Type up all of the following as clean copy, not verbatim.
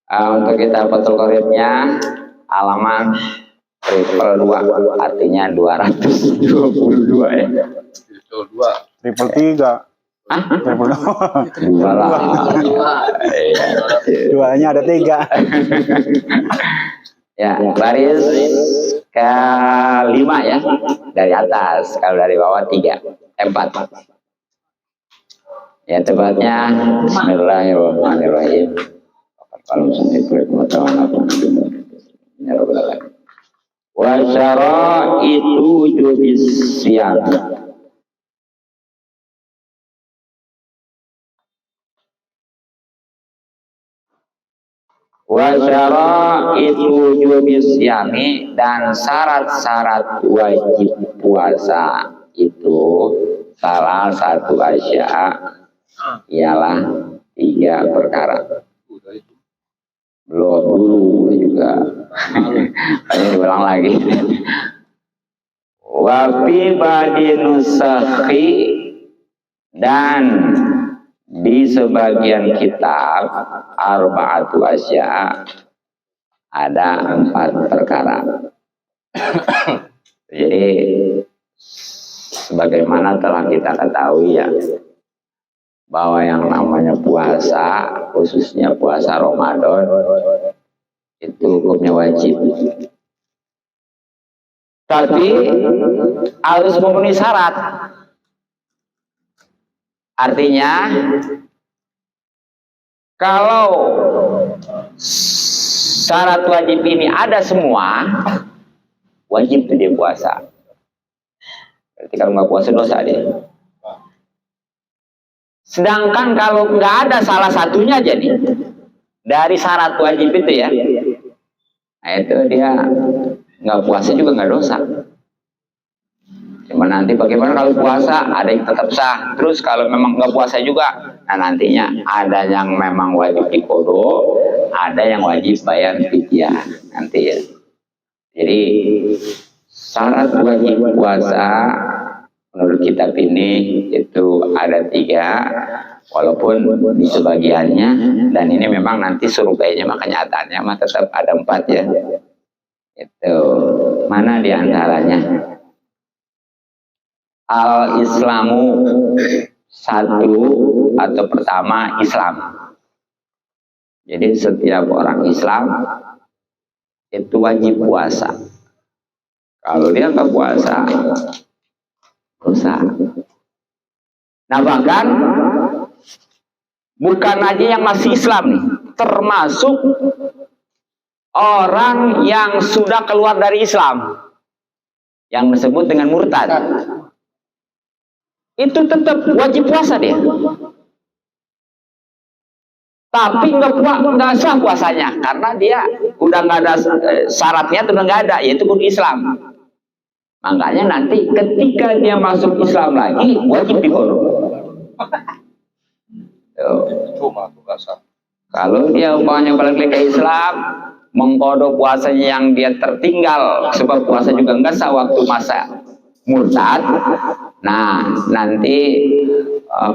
Untuk kita fotokopinya halaman triple 2, artinya 222 ya. Triple 3. Triple 2. Duanya ada 3. Ya, baris ke-5 ya, dari atas. Kalau dari bawah 3, 4. Ya, tepatnya Bismillahirrahmanirrahim. Kalau sampai wa syara'itu jubis siyam. Wa syara'itu jubis siyami, dan syarat-syarat wajib puasa itu salah satu asya ialah 3 perkara. Belum dulu juga. Hanya diulang lagi. Wa fi badinusakhi, dan di sebagian kitab arba'atu asya ada 4 perkara. Jadi sebagaimana telah kita ketahui ya, bahwa yang namanya puasa, khususnya puasa Ramadan, itu hukumnya wajib. Tapi harus memenuhi syarat. Artinya, kalau syarat wajib ini ada semua, wajib dia puasa. Berarti kalau nggak puasa dosa dia. Sedangkan kalau nggak ada salah satunya, jadi dari syarat wajib itu ya, nah itu dia nggak puasa juga nggak dosa. Cuma nanti bagaimana kalau puasa, ada yang tetap sah. Terus kalau memang nggak puasa juga, nah nantinya ada yang memang wajib diqodho, ada yang wajib bayar fidyah nanti ya. Jadi syarat wajib puasa menurut kitab ini itu ada 3, walaupun di sebagiannya, dan ini memang nanti surveinya mah kenyataannya mah tetap ada 4 ya. Itu mana diantaranya? Al-Islamu, 1 atau pertama Islam. Jadi setiap orang Islam itu wajib puasa. Kalau dia nggak puasa, dosa. Nah bahkan bukan aja yang masih Islam nih, termasuk orang yang sudah keluar dari Islam, yang disebut dengan murtad, itu tetap wajib puasa dia. Tapi nggak sah puasanya karena dia udah nggak ada syaratnya, udah nggak ada, yaitu kudu Islam. Makanya nanti ketika dia masuk Islam lagi wajib diqodho. Kalau dia umpamanya balik ke Islam, mengqodho puasanya yang dia tertinggal, sebab puasa juga enggak sah waktu masa murtad. Nah nanti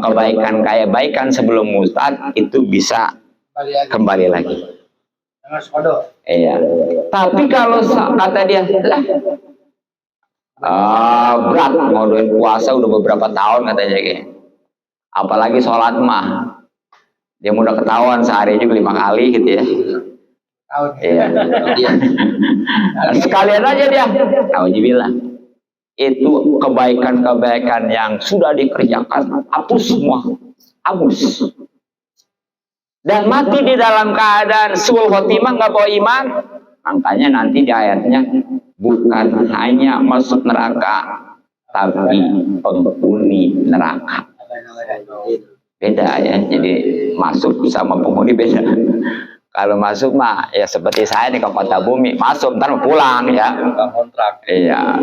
kebaikan sebelum murtad itu bisa kembali lagi. Iya. Tapi kalau kata dia berat ngodoin puasa udah beberapa tahun katanya kayak, apalagi sholat mah dia udah ketahuan sehari juga 5 kali gitu ya. Iya. Sekalian aja dia. Alhamdulillah. Itu kebaikan-kebaikan yang sudah dikerjakan hapus semua, habis. Dan mati di dalam keadaan suul khotimah, nggak bawa iman. Makanya nanti di ayatnya bukan hanya masuk neraka, tapi penghuni neraka. Beda ya, jadi masuk sama penghuni beda. Kalau masuk mah ya seperti saya nih ke kota bumi, masuk ntar pulang ya. Iya.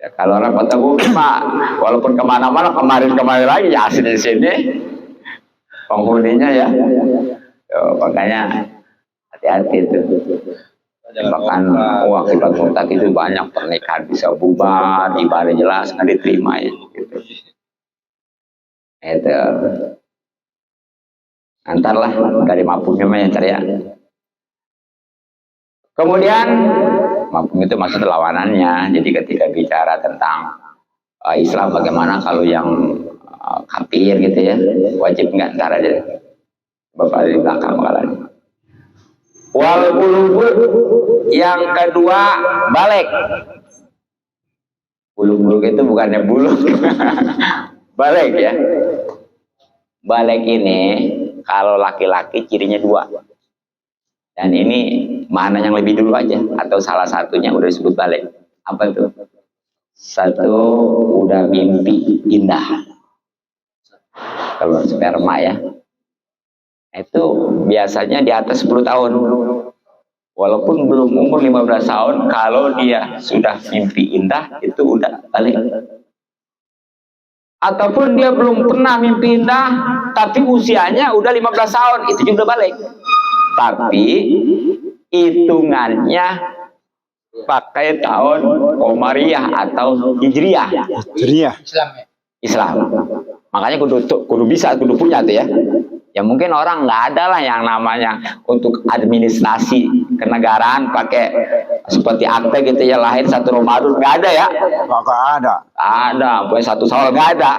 Ya, kalau orang kota bumi mah walaupun kemana-mana kemarin lagi ya asli di sini penghuninya ya. Makanya hati-hati itu. Bahkan akibat murtad itu banyak pernikahan bisa bubar, ibadah jelas nggak diterima ya. Gitu. Itu antarlah dari mampunya yang ceria. Kemudian mafhum itu maksud lawanannya. Jadi ketika bicara tentang Islam, bagaimana kalau yang kafir gitu ya, wajib nggak? Ntar aja Bapak di belakang makalahnya. Wal bulugu, yang kedua balik. Bulu-bulu itu bukannya bulu. Balik ya. Balik ini kalau laki-laki cirinya dua. Dan ini mana yang lebih dulu aja atau salah satunya udah disebut balik. Apa itu? Satu, udah mimpi indah. Kalau sperma ya. Itu biasanya di atas 10 tahun. Walaupun belum umur 15 tahun, kalau dia sudah mimpi indah, itu udah balik. Ataupun dia belum pernah mimpi indah, tapi usianya udah 15 tahun, itu juga balik. Tapi hitungannya pakai tahun Komariah atau Hijriah. Hijriah. Islam. Makanya kudu bisa, kudu punya tuh ya. Ya mungkin orang nggak ada lah yang namanya untuk administrasi kenegaraan pakai seperti akte gitu ya, lahir 1 Ramadan, nggak ada ya? Nggak ada. Ada, boleh 1 Syawal, nggak ada.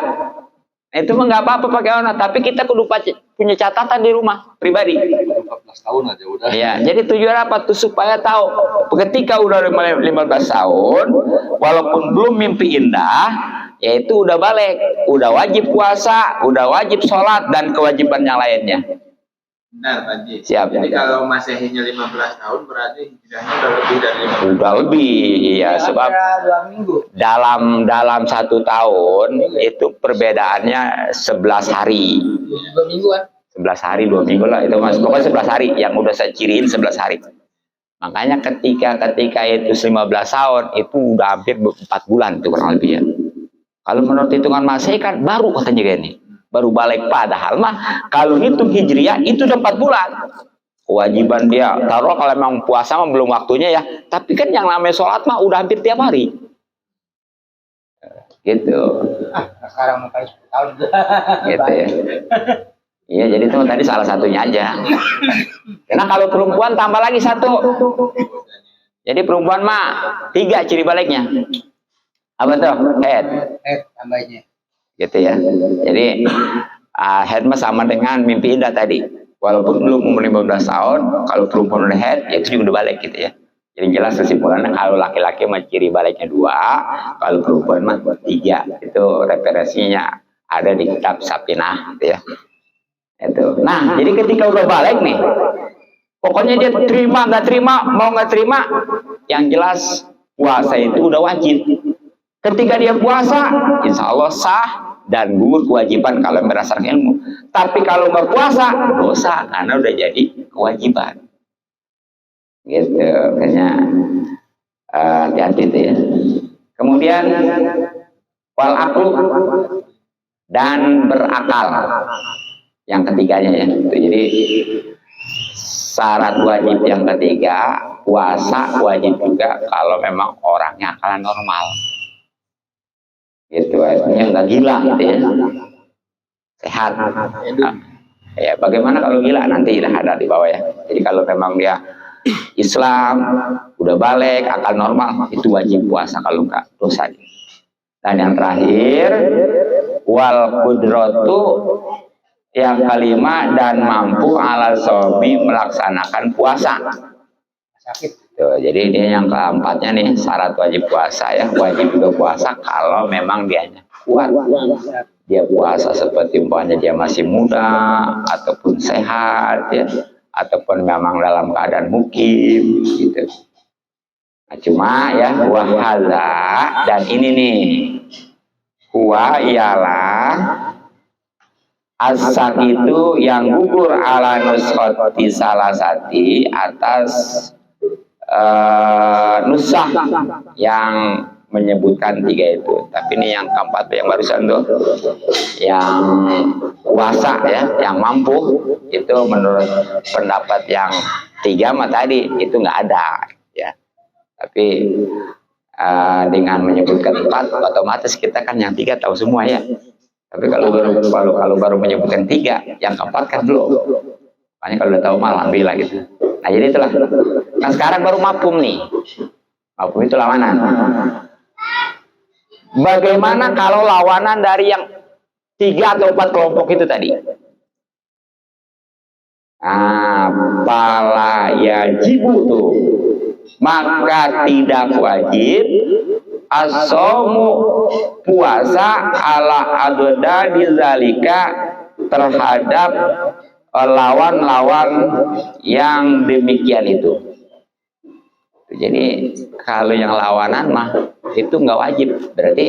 Itu mah nggak apa-apa pakai orang, tapi kita kudu punya catatan di rumah pribadi. 14 tahun aja udah. Ya, jadi tujuan apa tuh? Supaya tahu ketika udah 15 tahun, walaupun belum mimpi indah, yaitu udah balik, udah wajib puasa, udah wajib sholat dan kewajiban yang lainnya. Benar, Pak Haji. Siap. Jadi kalau Masehinya 15 tahun berarti hijrahnya udah lebih dari 15 tahun. Udah lebih, iya, sebab dalam 1 tahun itu perbedaannya 11 hari. 2 mingguan. 11 hari, 2 minggu lah itu mas. Pokoknya 11 hari yang udah saya ciriin 11 hari. Makanya ketika itu 15 tahun itu udah hampir 4 bulan tuh kurang lebih ya. Kalau menurut hitungan Masehi kan baru katanya gini, baru balik, padahal mah kalau hitung Hijriah itu udah 4 bulan. Kewajiban dia, taruh kalau memang puasa mah belum waktunya ya, tapi kan yang namanya sholat mah udah hampir tiap hari. Gitu. Sekarang mau kayak 10 tahun. Gitu ya. Iya, jadi itu tadi salah satunya aja. Karena kalau perempuan tambah lagi 1. Jadi perempuan mah 3 ciri baliknya. Apa tuh? Head Tambahnya. gitu ya. Jadi head mah sama dengan mimpi indah tadi. Walaupun belum umur 15 tahun, kalau perempuan udah head, ya itu juga udah balik gitu ya. Jadi jelas kesimpulannya kalau laki-laki mah ciri baliknya 2, kalau perempuan mah 3. Itu referensinya ada di kitab Sapinah gitu ya. Itu. Nah, jadi ketika udah balik nih, pokoknya dia terima nggak terima, mau nggak terima, yang jelas puasa itu udah wajib. Ketika dia puasa, insya Allah sah dan gugur kewajiban kalau berdasarkan ilmu. Tapi kalau nggak puasa, dosa karena udah jadi kewajiban. Gitu, kayaknya hati-hati itu ya. Kemudian wal aqlu dan berakal. Yang ketiganya ya. Jadi syarat wajib yang ketiga, puasa wajib juga kalau memang orangnya akalan normal. Gitu, artinya nggak gila gitu ya, sehat. Ya, bagaimana kalau gila? Nanti ada di bawah ya. Jadi kalau memang dia Islam, udah balik, akal normal, itu wajib puasa, kalau enggak dosa. Dan yang terakhir, wal qudratu, yang kelima, dan mampu ala sobi melaksanakan puasa. Sakit. Tuh, jadi ini yang keempatnya nih, syarat wajib puasa ya, wajib juga puasa kalau memang dia kuat. Dia puasa seperti umpamanya dia masih muda ataupun sehat ya, ataupun memang dalam keadaan mukim gitu. Nah, cuma ya wahala, dan ini nih, huwa ialah asak itu yang gugur ala nuskhoti salasati atas nusah yang menyebutkan 3 itu. Tapi ini yang keempat yang barusan tuh, yang kuasa ya, yang mampu, itu menurut pendapat yang 3 mah tadi itu nggak ada ya. Tapi dengan menyebutkan 4 otomatis kita kan yang 3 tahu semua ya. Tapi kalau baru menyebutkan 3, yang keempat kan belum. Makanya kalau udah tahu mah alhamdulillah gitu. Nah jadi itulah Kan sekarang baru mafhum nih. Mafhum itu lawanan. Bagaimana kalau lawanan dari yang 3 atau 4 kelompok itu tadi? Pala yajibu tuh. Maka tidak wajib as-saumu puasa ala adda dizalika terhadap lawan-lawan yang demikian itu. Jadi kalau yang lawanan mah itu nggak wajib. Berarti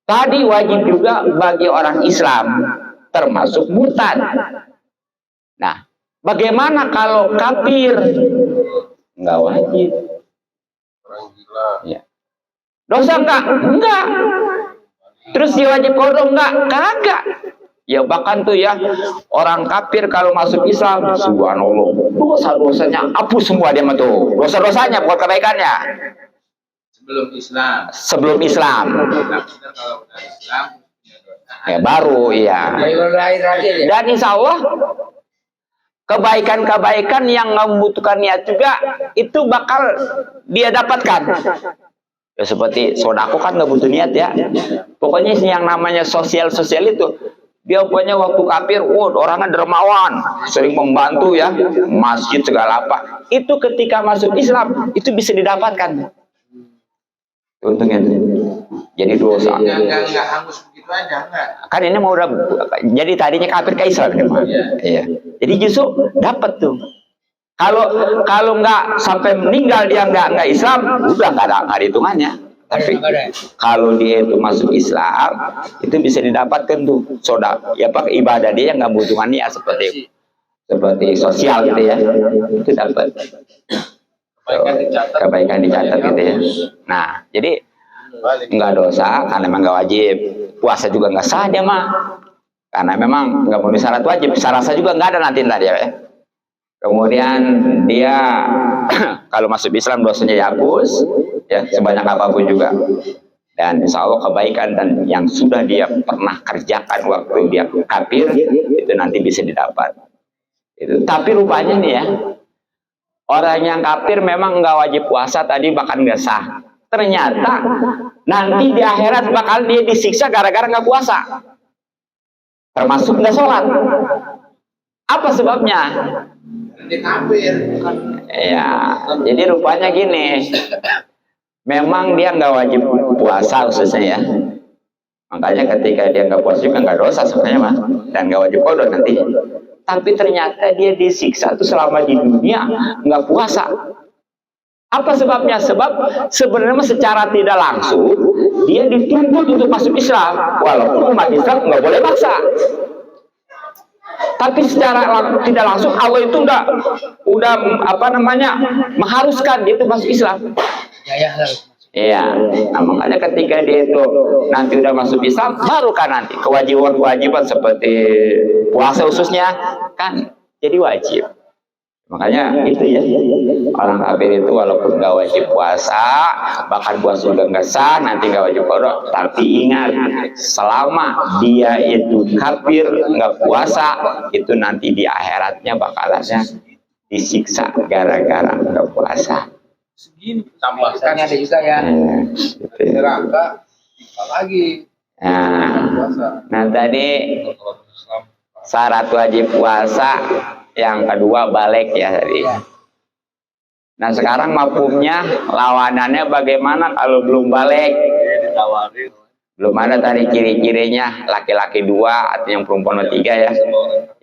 tadi wajib juga bagi orang Islam termasuk murtad. Nah, bagaimana kalau kafir? Nggak wajib. Orang gila. Ya. Dosa enggak? Enggak. Terus dia wajib qada enggak? Kagak. Ya bahkan tuh ya, orang kafir kalau masuk Islam, subhanallah, dosa-dosanya hapus semua dia mah tuh. Dosa-dosanya bukan kebaikannya. Sebelum Islam. Sebelum Islam. Kalau udah Islam punya dosa. Ya baru iya. Dan insya Allah kebaikan-kebaikan yang membutuhkan niat juga itu bakal dia dapatkan. Ya seperti sodako kan nggak butuh niat ya. Pokoknya yang namanya sosial itu dia pokoknya waktu kafir, orangnya dermawan, sering membantu ya, masjid segala apa. Itu ketika masuk Islam itu bisa didapatkan. Untungnya itu. Jadi dosa. Enggak hangus begitu aja, enggak. Kan ini mau udah jadi tadinya kafir ke Islam ya, iya. Jadi justru dapat tuh. Kalau nggak sampai meninggal dia nggak Islam, udah nggak ada hitungannya. Tapi kalau dia itu masuk Islam, itu bisa didapatkan tuh ya pak ibadah dia yang nggak butuhan niat seperti sosial gitu ya, itu dapat kebaikan dicatat gitu ya. Nah jadi nggak dosa karena memang nggak wajib, puasa juga nggak sah dia mah karena memang nggak memenuhi syarat wajib, sarasa juga nggak ada nanti ya. Kemudian dia kalau masuk Islam dosanya dihapus ya sebanyak apapun juga, dan insya Allah kebaikan dan yang sudah dia pernah kerjakan waktu dia kafir itu nanti bisa didapat itu. Tapi rupanya nih ya, orang yang kafir memang nggak wajib puasa tadi bahkan nggak sah, ternyata nanti di akhirat bakal dia disiksa gara-gara nggak puasa, termasuk nggak sholat. Apa sebabnya? Dia kafir. Ya, jadi rupanya gini, memang dia nggak wajib puasa khususnya ya. Makanya ketika dia nggak puasa juga nggak dosa sebenarnya mah, dan nggak wajib qada nanti. Tapi ternyata dia disiksa tuh selama di dunia nggak puasa. Apa sebabnya? Sebab sebenarnya secara tidak langsung dia dituntut untuk masuk Islam, walaupun umat Islam nggak boleh maksa. Tapi secara tidak langsung Allah itu udah mengharuskan dia itu masuk Islam. Iya. Nah, makanya ketika dia itu nanti udah masuk Islam, baru kan nanti kewajiban seperti puasa khususnya kan jadi wajib. Makanya itu ya, orang kafir itu walaupun nggak wajib puasa, bahkan puasa juga nggak sah, nanti nggak wajib qada. Tapi ingat, selama dia itu kafir nggak puasa, itu nanti di akhiratnya bakalannya disiksa gara-gara nggak puasa. Segini tambahkan ada juga ya. Gitu. Neraka lagi. Nah tadi syarat wajib puasa. Yang kedua balik ya tadi. Nah sekarang mafhumnya lawanannya bagaimana kalau belum balik? Belum ada tadi ciri-cirinya, laki-laki 2 atau yang perempuan 3 ya.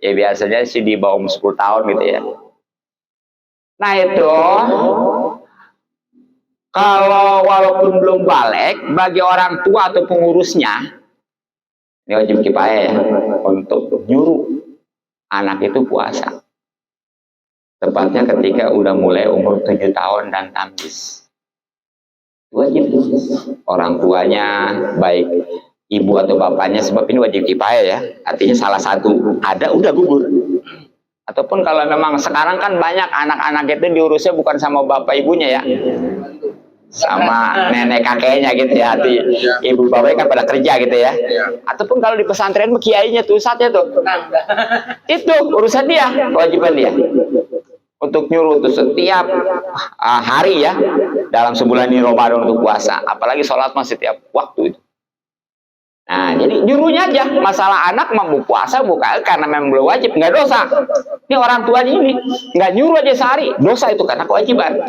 Ya biasanya sih di bawah 10 tahun gitu ya. Nah itu kalau walaupun belum balik, bagi orang tua atau pengurusnya ini wajib kifayah ya, untuk nyuruh anak itu puasa. Tepatnya ketika udah mulai umur 7 tahun dan tamyiz. Wajib orang tuanya, baik ibu atau bapaknya, sebab ini wajib kifayah ya. Artinya salah satu ada udah gugur. Ataupun kalau memang sekarang kan banyak anak-anak itu diurusnya bukan sama bapak ibunya ya, sama nenek kakeknya gitu ya. Ibu bapaknya kan pada kerja gitu ya. Ataupun kalau di pesantren kiainya tuh, ustadznya tuh, itu urusan dia, kewajiban dia. untuk nyuruh tuh setiap hari ya dalam sebulan ini Ramadan untuk puasa, apalagi sholat mah setiap waktu itu. Nah, jadi nyuruhnya aja. Masalah anak mau puasa bukan karena memang belum wajib, nggak dosa. Ini orang tuanya ini nggak nyuruh aja sehari, dosa itu karena kewajiban.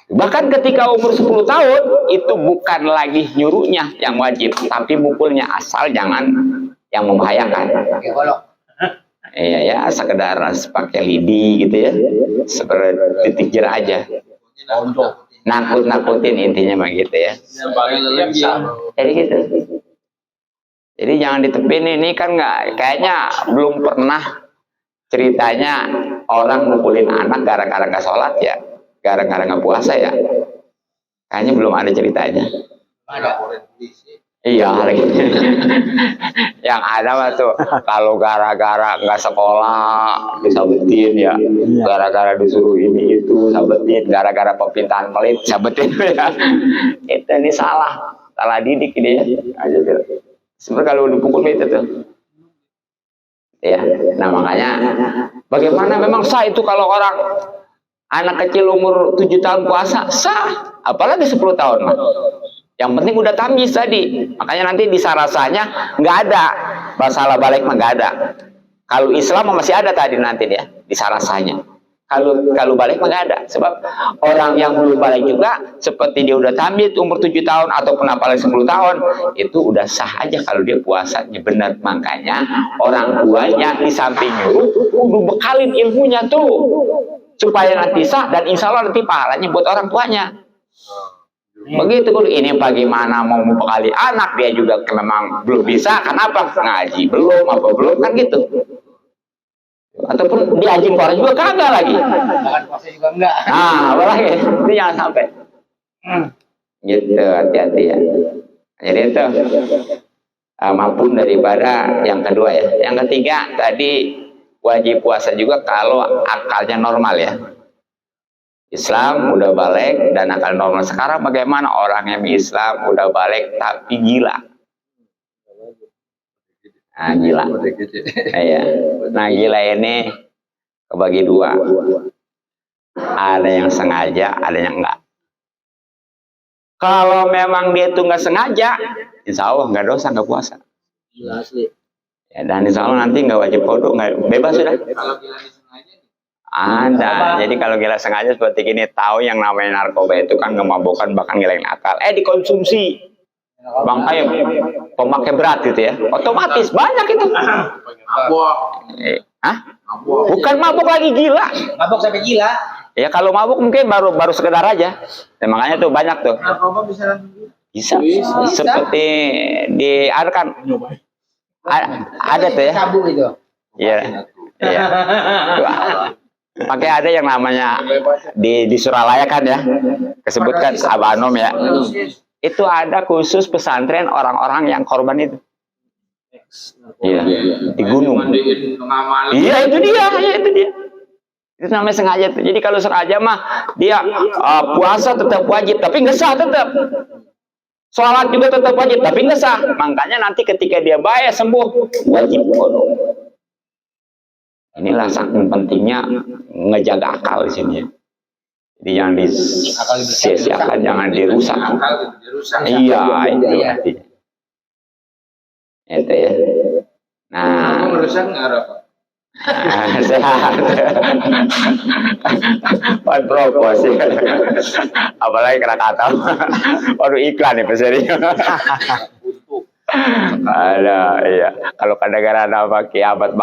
Bahkan ketika umur 10 tahun itu bukan lagi nyuruhnya yang wajib, tapi mukulnya, asal jangan yang membahayakan. Iya ya, sekedar pakai lidi gitu ya, seperti titik jerah aja. Nakut-nakutin intinya begitu ya. Jadi gitu. Jadi jangan ditepin, ini kan nggak, kayaknya belum pernah ceritanya orang mukulin anak gara-gara nggak sholat ya, gara-gara nggak puasa ya. Kayaknya belum ada ceritanya. Iya, yang ada mah tuh kalau gara-gara nggak sekolah disabetin ya, gara-gara disuruh ini itu sabetin, gara-gara perpintahan pelit sabetin ya. Itu ini salah didik ini ya. Sebenarnya kalau dipukul itu tuh, ya. Nah makanya bagaimana memang sah itu kalau orang anak kecil umur 7 tahun puasa sah, apalagi 10 tahun mah. Yang penting udah tamyiz tadi. Makanya nanti di sarasanya nggak ada masalah balik mah nggak ada. Kalau Islam masih ada tadi nanti dia di sarasanya. Kalau balik mah nggak ada. Sebab orang yang belum balik juga seperti dia udah tamyiz umur 7 tahun ataupun apalagi 10 tahun itu udah sah aja kalau dia puasanya benar. Makanya orang tuanya di samping nyuruh udah bekalin ilmunya tuh supaya nanti sah dan insya Allah nanti pahalanya buat orang tuanya. Begitu ini bagaimana mau membekali anak, dia juga memang belum bisa, kenapa ngaji belum apa belum kan gitu, ataupun diajin orang juga kagak lagi, puasa juga enggak. Nah apalagi itu jangan sampai gitu, hati-hati ya. Jadi itu maupun daripada yang kedua ya. Yang ketiga tadi wajib puasa juga kalau akalnya normal ya. Islam udah balik dan akal normal. Sekarang bagaimana orang yang Islam udah balik tapi gila? Nah, gila. Iya. Nah, gila ini kebagi dua. Ada yang sengaja, ada yang enggak. Kalau memang dia itu nggak sengaja, insya Allah nggak dosa, nggak puasa. Gila asli. Ya, dan insya Allah nanti nggak wajib kodok, nggak bebas sudah. Kalau gila disengaja? Ada. Jadi kalau gila sengaja seperti ini, tahu yang namanya narkoba itu kan ngemabukkan bahkan ngilangin akal. Dikonsumsi. Bangkai pemakai berat gitu ya. Otomatis banyak itu. Mabuk. Bukan mabuk lagi, gila. Mabuk sampai gila. Ya kalau mabuk mungkin baru sekedar aja. Dan makanya tuh banyak tuh. Narkoba bisa. Seperti di ada kan. Ada tuh ya. Sabu itu. Iya. Iya. Pakai ada yang namanya di Suralaya kan ya, kesebutkan Abanom ya. Itu ada khusus pesantren orang-orang yang korban itu. Iya, di gunung. Iya itu dia. Itu namanya sengaja. Jadi kalau sengaja mah dia puasa tetap wajib, tapi nggak sah tetap. Sholat juga tetap wajib, tapi nggak sah. Makanya nanti ketika dia bayar sembuh wajib kodok. Inilah saking pentingnya ngejaga akal di sini. Jadi jangan disia-siakan, jangan dirusak. Iya, itu artinya. Itu ya. Nah, merusak nggak sehat. Buat propos ya. Apalagi kena kata. Waduh iklan nih pesannya. Ada, iya. Kalau kadang-kadang ada pakai abad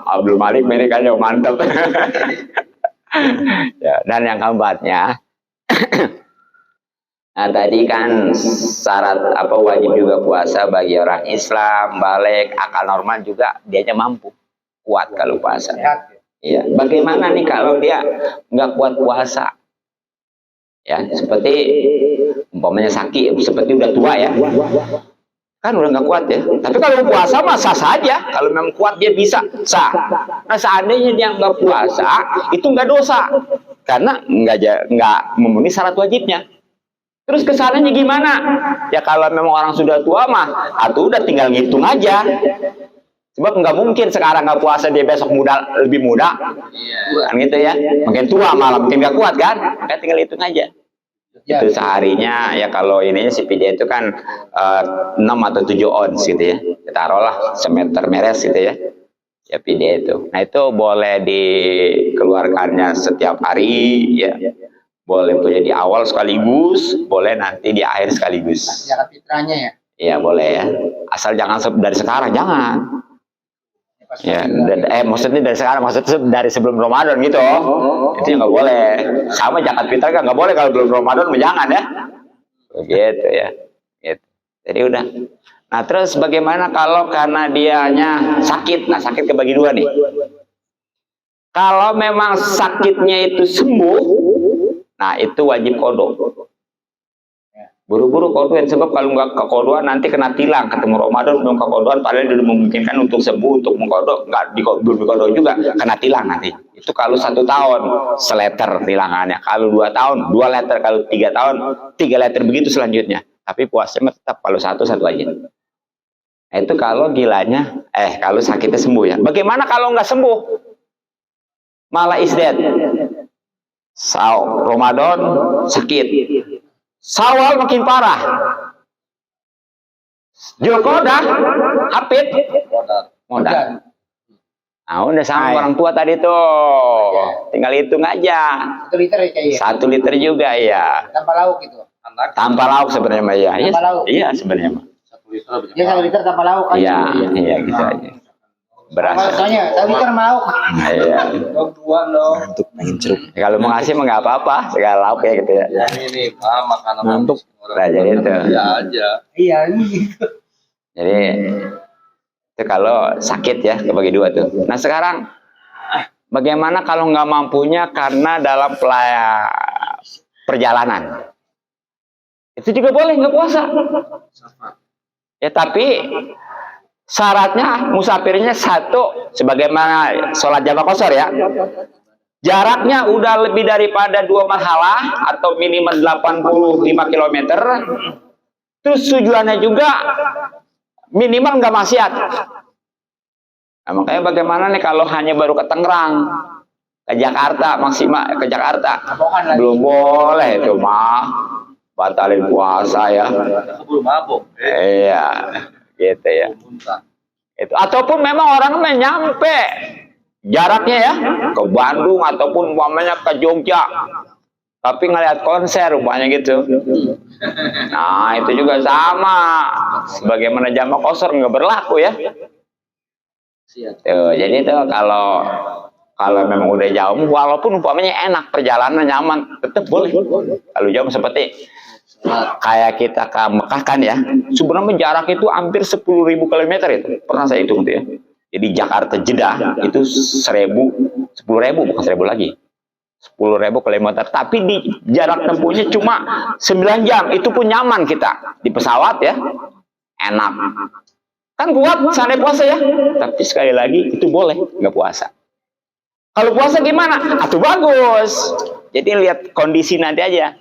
Abdul Malik ini kan yang mantap. Ya, dan yang keempatnya, nah tadi kan syarat wajib juga puasa bagi orang Islam, balik, akal normal juga dianya mampu kuat kalau puasa. Iya. Bagaimana nih kalau dia nggak kuat puasa? Ya, seperti umpamanya sakit, seperti udah tua ya. Kan udah nggak kuat ya. Tapi kalau puasa mah sah saja. Kalau memang kuat dia bisa sah. Nah seandainya dia nggak puasa itu nggak dosa karena nggak memenuhi syarat wajibnya. Terus kesananya gimana? Ya kalau memang orang sudah tua mah, atau udah tinggal ngitung aja. Sebab nggak mungkin sekarang nggak puasa dia besok lebih muda, Iya. kan gitu ya. Makin tua malah makin nggak kuat kan? Makanya tinggal hitung aja. Ya. Itu seharinya ya kalau ininya si PJ itu kan 6 atau 7 ons gitu ya. Taruhlah semeter meres gitu ya. Ya PJ itu. Nah itu boleh dikeluarkannya setiap hari ya. Boleh punya di awal sekaligus, boleh nanti di akhir sekaligus. Zakat fitrahnya ya. Iya boleh ya. Asal jangan dari sekarang, jangan. Pas Ya, maksudnya dari sekarang, maksudnya dari sebelum Ramadan gitu. Itu nggak boleh. Sama zakat fitrah kan nggak boleh kalau belum Ramadan, jangan ya. Begitu ya. Gitu. Jadi udah. Nah terus bagaimana kalau karena dianya sakit? Nah sakit kebagi dua nih. Kalau memang sakitnya itu sembuh, nah itu wajib kodok. Buru-buru kodoan, sebab kalau nggak kekodoan nanti kena tilang, ketemu Ramadan belum kekodoan, padahal sudah memungkinkan untuk sembuh, untuk mengkodok, nggak belum dikodok juga, kena tilang nanti. Itu kalau 1 tahun, seleter tilangannya. Kalau 2 tahun, 2 letter. Kalau 3 tahun, 3 letter begitu selanjutnya. Tapi puasanya tetap kalau satu aja. Nah, itu kalau gilanya, kalau sakitnya sembuh ya. Bagaimana kalau nggak sembuh? Malah isdet. Ramadan sakit. Sawal makin parah. Julkodah, hafid, modal. Nah, udah sama orang tua tadi tuh. Tinggal hitung aja. 1 liter ya kayak. 1 liter juga ya. Tanpa lauk gitu. Tanpa lauk sebenarnya Mbak ya. Tanpa lauk. Iya sebenarnya Mbak. 1 liter lebih. Ya 1 liter tanpa lauk kan. Iya, iya gitu aja. Berasa. Soalnya 1 liter sama lauk. Iya. Dua dong. Ngantuk pengen cerup. Ya, kalau mau ngasih mah nggak apa-apa, segala lauk ya gitu ya. Ya ini makanan Ngantuk. Nah, jadi itu. Ya aja. Iya ini. Jadi itu kalau sakit ya kebagi dua tuh. Nah sekarang bagaimana kalau nggak mampunya karena dalam perjalanan? Itu juga boleh nggak puasa. Ya tapi syaratnya musafirnya satu, sebagaimana sholat jamaah qashar ya. Jaraknya udah lebih daripada 2 marhalah atau minimal 85 km. Terus tujuannya juga minimal nggak maksiat. Nah, makanya bagaimana nih kalau hanya baru ke Tangerang, ke Jakarta, maksimal ke Jakarta, belum boleh itu mah, batalin puasa ya. Belum mabuk. Iya, gitu ya. Itu ataupun memang orang nyampe jaraknya ya ke Bandung ataupun umpamanya ke Jogja, tapi ngeliat konser rupanya gitu. Nah itu juga sama, sebagaimana jamaah qashar nggak berlaku ya. Tuh, jadi tuh kalau memang udah jauh, walaupun umpamanya enak perjalanan nyaman, tetap boleh. Kalau jauh seperti kayak kita ke Mekah kan ya, sebenarnya jarak itu hampir 10.000 km itu, pernah saya hitung tuh ya. Jadi Jakarta Jeddah itu 10.000 bukan 1.000 lagi, 10.000 km. Tapi di jarak tempuhnya cuma 9 jam, itu pun nyaman kita di pesawat ya, enak. Kan kuat sana puasa ya, tapi sekali lagi itu boleh nggak puasa. Kalau puasa gimana? Atuh bagus. Jadi lihat kondisi nanti aja.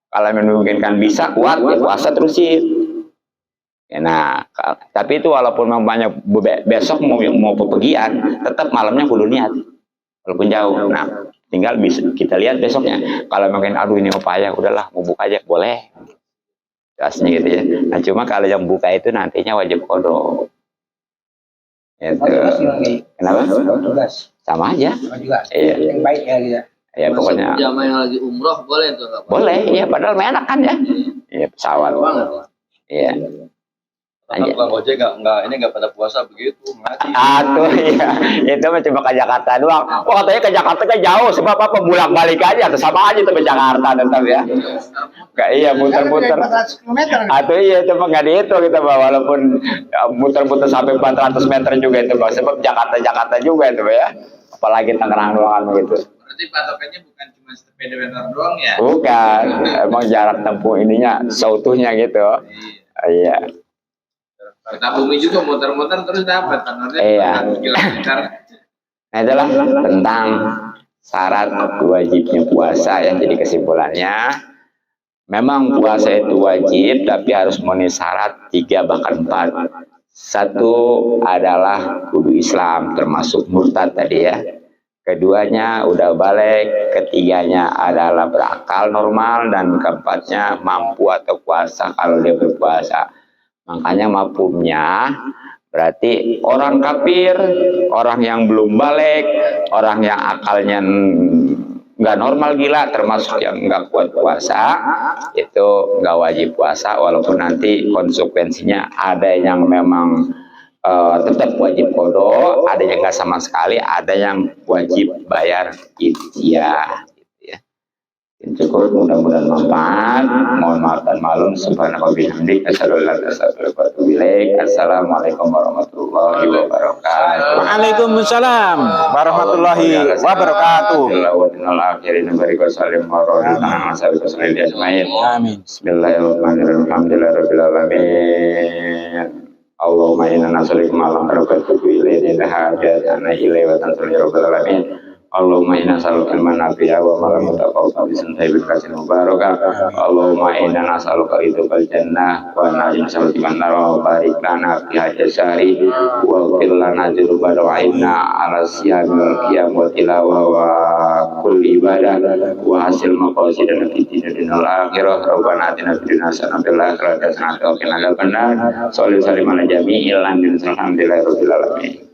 Kalau memungkinkan bisa kuat, ya puasa terusin. Ya, nah, tapi itu walaupun banyak besok mau pepergian, tetap malamnya kudu niat. Walaupun jauh. Nah, tinggal bisa kita lihat besoknya. Kalau mungkin aduh ini upaya, udahlah mau buka aja boleh. Gasnya gitu ya. Nah, cuma kalau yang buka itu nantinya wajib kodok. Gitu. Kenapa? Sama aja. Iya. Yang baik ya gitu. Ya pokoknya. Jamaah yang lagi umroh boleh tuh nggak? Boleh, ya padahal enak kan ya. Iya pesawat. Iya. Kalau Bang Ojek nggak pada puasa begitu. Atuh iya, itu mah cuma ke Jakarta doang. Oh katanya ke Jakarta kan jauh, sebab apa bolak balik aja, atau sama aja tuh ke Jakarta tetap ya. Kayak iya muter-muter. Atuh iya itu mah nggak dihitung kita bah, walaupun muter-muter sampai 400 meter juga itu bah, sebab Jakarta juga itu bah, ya. Apalagi Tangerang doang gitu. Berarti patokannya bukan cuma sepeda motor doang ya? Bukan, emang jarak tempuh ininya seutuhnya gitu. Iya. Kita bumi juga muter-muter terus dapat kan? Iya. Nah itulah tentang syarat wajibnya puasa yang jadi kesimpulannya. Memang puasa itu wajib, tapi harus memenuhi syarat 3 bahkan 4. Satu adalah kudu Islam termasuk murtad tadi ya. Keduanya udah balik, ketiganya adalah berakal normal, dan keempatnya mampu atau puasa kalau dia berpuasa. Makanya mafhumnya berarti orang kafir, orang yang belum balik, orang yang akalnya nggak normal gila, termasuk yang nggak kuat puasa, itu nggak wajib puasa, walaupun nanti konsekuensinya ada yang memang tetap wajib qada, ada yang nggak sama sekali, ada yang wajib bayar fidyah. Gitu ya. Cukup, mudah-mudahan manfaat. Mohon maaf dan maklum. Subhanallah bihamdik. Assalamualaikum warahmatullahi wabarakatuh. Waalaikumsalam warahmatullahi wabarakatuh. Amin. Bismillahirrahmanirrahim. Allahumma inna nas'aluka ma lam tarqatu ilayhi hajatana ilayhi wa tanzil rabbil alamin. Allahumma inna nas'aluka ilman nafi'a wa ma lam taqaw bi santai bil kasin mubarakah. Allahumma inna nas'aluka ridhal jannah wa nas'aluka man wa barik lana fi hajati wa qil lana dzurba wa inna ala siyamil qiyam wa tilawah wa kulli ibadah wa hasil maqasidana fi dinil akhirah. Rabbana atina fid dunya hasanah wa fil akhirati hasanah wa qina adzabannar. Shalli sallim ala jami'il anbiya'i alhamdulillahi rabbil alamin.